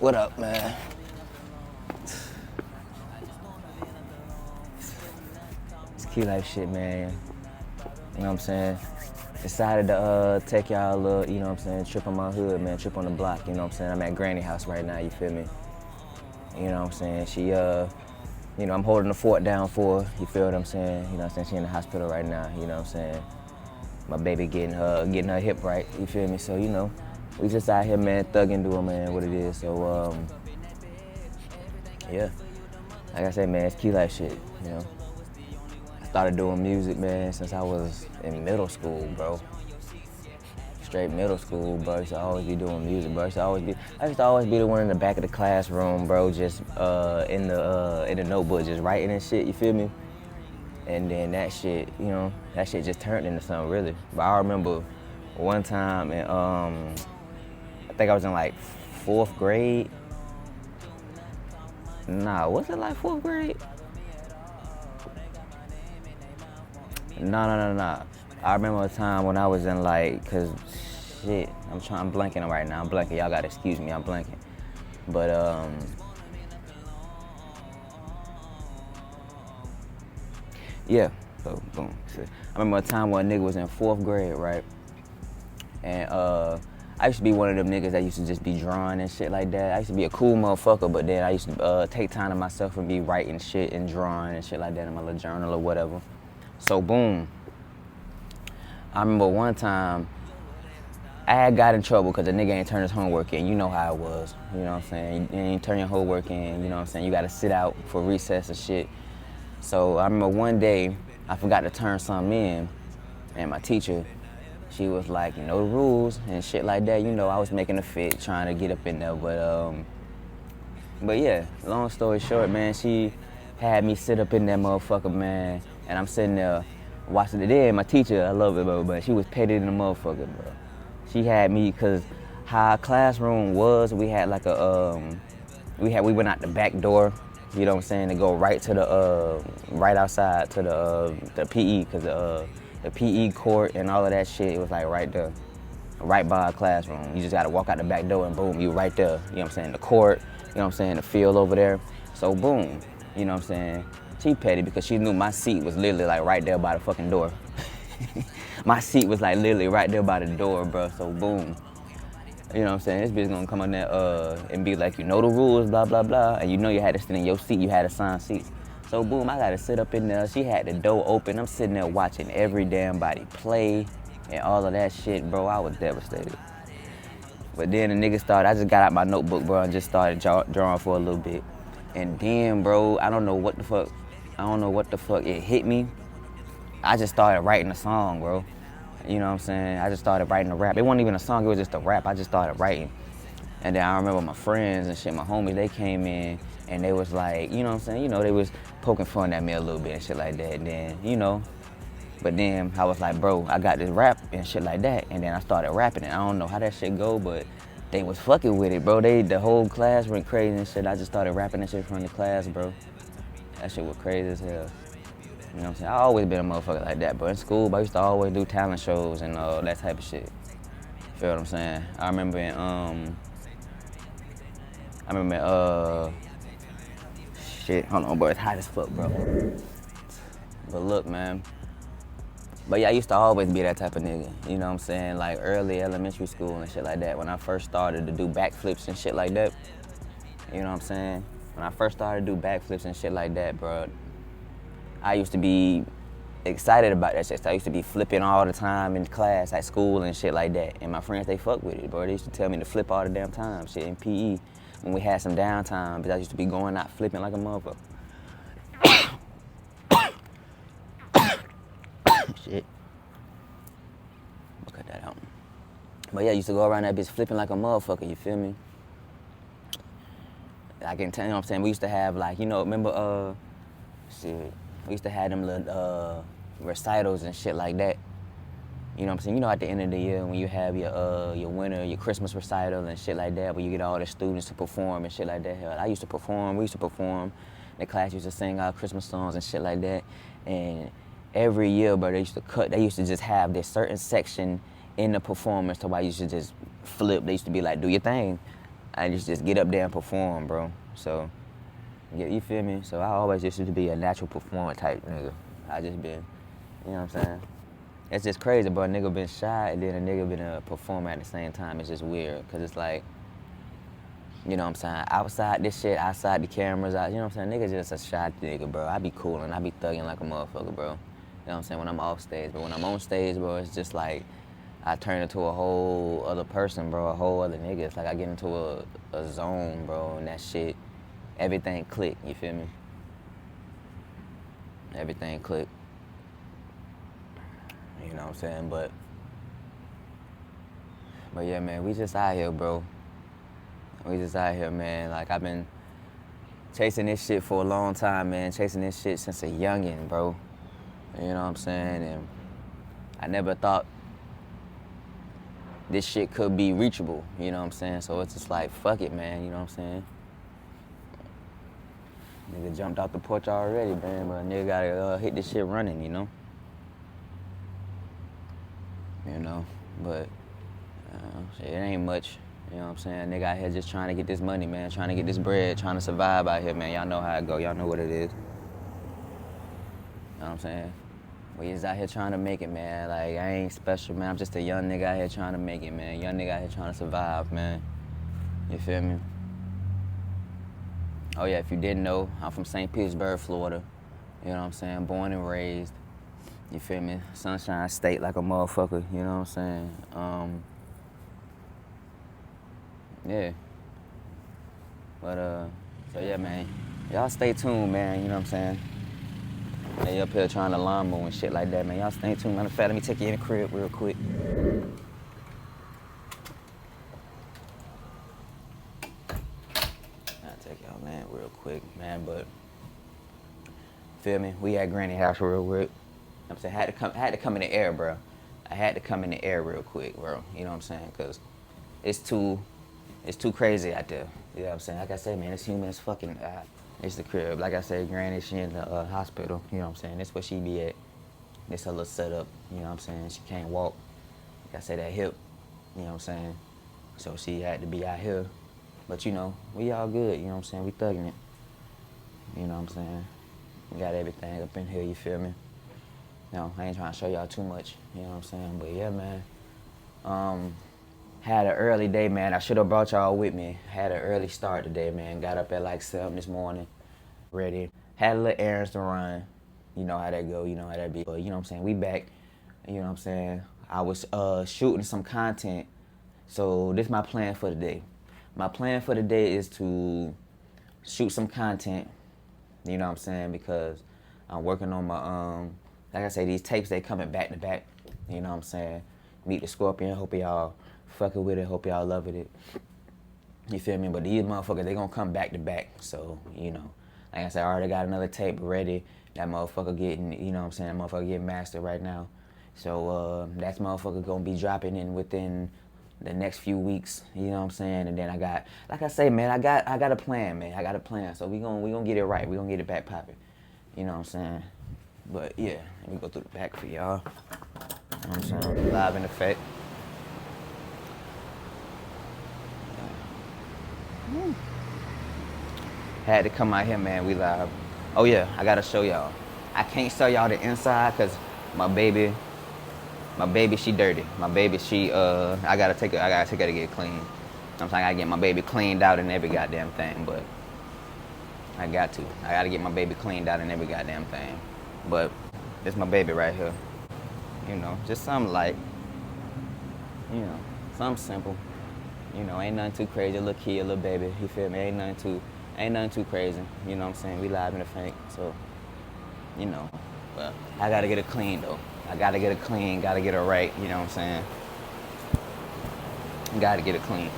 What up, man? It's CClasay shit, man. You know what I'm saying? Decided to take y'all a little, you know what I'm saying, trip on my hood, man, trip on the block, you know what I'm saying? I'm at Granny house right now, you feel me? You know what I'm saying? She, you know, I'm holding the fort down for her, you feel what I'm saying? You know what I'm saying? She in the hospital right now, you know what I'm saying? My baby getting her hip right, you feel me? So, you know, we just out here, man, thugging to her, man, what it is. So, yeah. Like I said, man, it's CClasay shit, you know? I started doing music, man, since I was in middle school, bro. Straight middle school, bro. I used to always be doing music, bro. I used to always be the one in the back of the classroom, bro, just in the notebook, just writing and shit, you feel me? And then that shit, you know, that shit just turned into something, really. But I remember one time, and I think I was in like 4th grade. Nah, was it like 4th grade? No. I remember a time when I was in like, cause shit, I'm blanking right now. I'm blanking. Y'all gotta excuse me. I'm blanking. But yeah. So boom. So, I remember a time when a nigga was in 4th grade, right? And I used to be one of them niggas that used to just be drawing and shit like that. I used to be a cool motherfucker, but then I used to take time to myself and be writing shit and drawing and shit like that in my little journal or whatever. So boom. I remember one time I had got in trouble because the nigga ain't turned his homework in. You know how it was, you know what I'm saying? You ain't turn your homework in, you know what I'm saying? You gotta sit out for recess and shit. So I remember one day I forgot to turn something in, and my teacher, she was like, you know the rules and shit like that. You know, I was making a fit, trying to get up in there, but yeah, long story short, man, she had me sit up in that motherfucker, man, and I'm sitting there watching it. Then my teacher, I love it, bro, but she was petty in the motherfucker, bro. She had me, cause how our classroom was, we had like we went out the back door, you know what I'm saying, to go right to the, right outside to the PE, cause the PE court and all of that shit, it was like right there, right by our classroom. You just gotta walk out the back door and boom, you right there, you know what I'm saying, the court, you know what I'm saying, the field over there. So boom, you know what I'm saying, she petty because she knew my seat was literally like right there by the fucking door. My seat was like literally right there by the door, bro, so boom. You know what I'm saying, this bitch gonna come on there and be like, you know the rules, blah, blah, blah, and you know you had to sit in your seat, you had assigned seats. So boom, I gotta sit up in there, she had the door open, I'm sitting there watching every damn body play and all of that shit, bro, I was devastated. But then the nigga started, I just got out my notebook, bro, and just started drawing for a little bit. And then, bro, I don't know what the fuck, it hit me. I just started writing a song, bro. You know what I'm saying? I just started writing a rap. It wasn't even a song, it was just a rap. I just started writing. And then I remember my friends and shit, my homies, they came in and they was like, you know what I'm saying? You know, they was poking fun at me a little bit and shit like that. And then, you know, but then I was like, bro, I got this rap and shit like that. And then I started rapping it. I don't know how that shit go, but they was fucking with it, bro. The whole class went crazy and shit. I just started rapping that shit from the class, bro. That shit was crazy as hell. You know what I'm saying? I always been a motherfucker like that, bro. In school, I used to always do talent shows and that type of shit. Feel what I'm saying? I remember shit, hold on, bro, it's hot as fuck, bro. But look, man. But yeah, I used to always be that type of nigga, you know what I'm saying? Like early elementary school and shit like that. When I first started to do backflips and shit like that, you know what I'm saying? When I first started to do backflips and shit like that, bro, I used to be excited about that shit. So I used to be flipping all the time in class, at school and shit like that. And my friends, they fuck with it, bro. They used to tell me to flip all the damn time, shit, in PE. When we had some downtime, but I used to be going out flipping like a motherfucker. Shit. I'll cut that out. But yeah, I used to go around that bitch flipping like a motherfucker, you feel me? I can tell you know what I'm saying? We used to have like, you know, remember, shit, we used to have them little recitals and shit like that. You know what I'm saying? You know, at the end of the year when you have your winter, your Christmas recital and shit like that, where you get all the students to perform and shit like that. Hell, I used to perform, we used to perform. The class used to sing our Christmas songs and shit like that. And every year, bro, they used to just have this certain section in the performance to why you should just flip. They used to be like, do your thing. I just get up there and perform, bro. So, yeah, you feel me? So I always used to be a natural performer type nigga. I just been, you know what I'm saying? It's just crazy, bro. A nigga been shy and then a nigga been a performer at the same time. It's just weird, cause it's like, you know what I'm saying? Outside this shit, outside the cameras, you know what I'm saying? Nigga just a shy nigga, bro. I be coolin', I be thugging like a motherfucker, bro. You know what I'm saying? When I'm off stage, but when I'm on stage, bro, it's just like I turn into a whole other person, bro, a whole other nigga. It's like I get into a zone, bro, and that shit, everything click, you feel me? Everything click. You know what I'm saying? But yeah, man, we just out here, bro. We just out here, man. Like, I've been chasing this shit for a long time, man. Chasing this shit since a youngin', bro. You know what I'm saying? And I never thought this shit could be reachable, you know what I'm saying? So it's just like, fuck it, man, you know what I'm saying? Nigga jumped off the porch already, man, but nigga gotta hit this shit running, you know? You know, but shit, it ain't much, you know what I'm saying? Nigga out here just trying to get this money, man, trying to get this bread, trying to survive out here, man. Y'all know how it go, y'all know what it is. You know what I'm saying? We just out here trying to make it, man. Like, I ain't special, man. I'm just a young nigga out here trying to make it, man. Young nigga out here trying to survive, man. You feel me? Oh, yeah, if you didn't know, I'm from St. Petersburg, Florida. You know what I'm saying? Born and raised. You feel me? Sunshine State like a motherfucker. You know what I'm saying? Yeah. But, so, yeah, man. Y'all stay tuned, man. You know what I'm saying? They up here trying to lawnmower and shit like that, man. Y'all stay tuned. Matter of fact, let me take you in the crib real quick. I'll take y'all in real quick, man, but feel me? We at Granny house real quick. I'm saying, had to come in the air, bro. I had to come in the air real quick, bro. You know what I'm saying? Cause it's too crazy out there. You know what I'm saying? Like I said, man, it's human as fucking. It's the crib. Like I said, Granny, she in the hospital. You know what I'm saying? That's where she be at. This her little setup. You know what I'm saying? She can't walk. Like I said, that hip. You know what I'm saying? So she had to be out here. But you know, we all good. You know what I'm saying? We thugging it. You know what I'm saying? We got everything up in here. You feel me? You know, I ain't trying to show y'all too much. You know what I'm saying? But yeah, man. Had an early day, man. I should have brought y'all with me. Had an early start today, man. Got up at like 7 this morning. Ready. Had a little errands to run. You know how that go. You know how that be. But you know what I'm saying? We back. You know what I'm saying? I was shooting some content. So this is my plan for the day. My plan for the day is to shoot some content. You know what I'm saying? Because I'm working on my, like I say, these tapes, they coming back to back. You know what I'm saying? Meet the Scorpion. Hope y'all fucking with it. Hope y'all loving it. You feel me? But these motherfuckers, they gonna come back to back. So, you know, like I said, I already got another tape ready. That motherfucker getting, you know what I'm saying, that motherfucker getting mastered right now. So that motherfucker gonna be dropping in within the next few weeks, you know what I'm saying? And then I got, like I say, man, I got a plan, man. I got a plan. So we gonna get it right. We gonna get it back popping. You know what I'm saying? But yeah, let me go through the back for y'all. You know what I'm saying? Live in effect. Had to come out here, man. We live. Oh yeah, I gotta show y'all. I can't show y'all the inside because my baby, she dirty. My baby, she, I gotta take her to get clean. I'm saying I gotta get my baby cleaned out and every goddamn thing, but I gotta get my baby cleaned out and every goddamn thing. But this my baby right here. You know, just something light. You know, something simple. You know, ain't nothing too crazy. A little kid, a little baby. You feel me? Ain't nothing too crazy. You know what I'm saying? We live in the fake, so you know. But I gotta get it clean though. I gotta get it clean. Gotta get it right. You know what I'm saying? Gotta get it clean.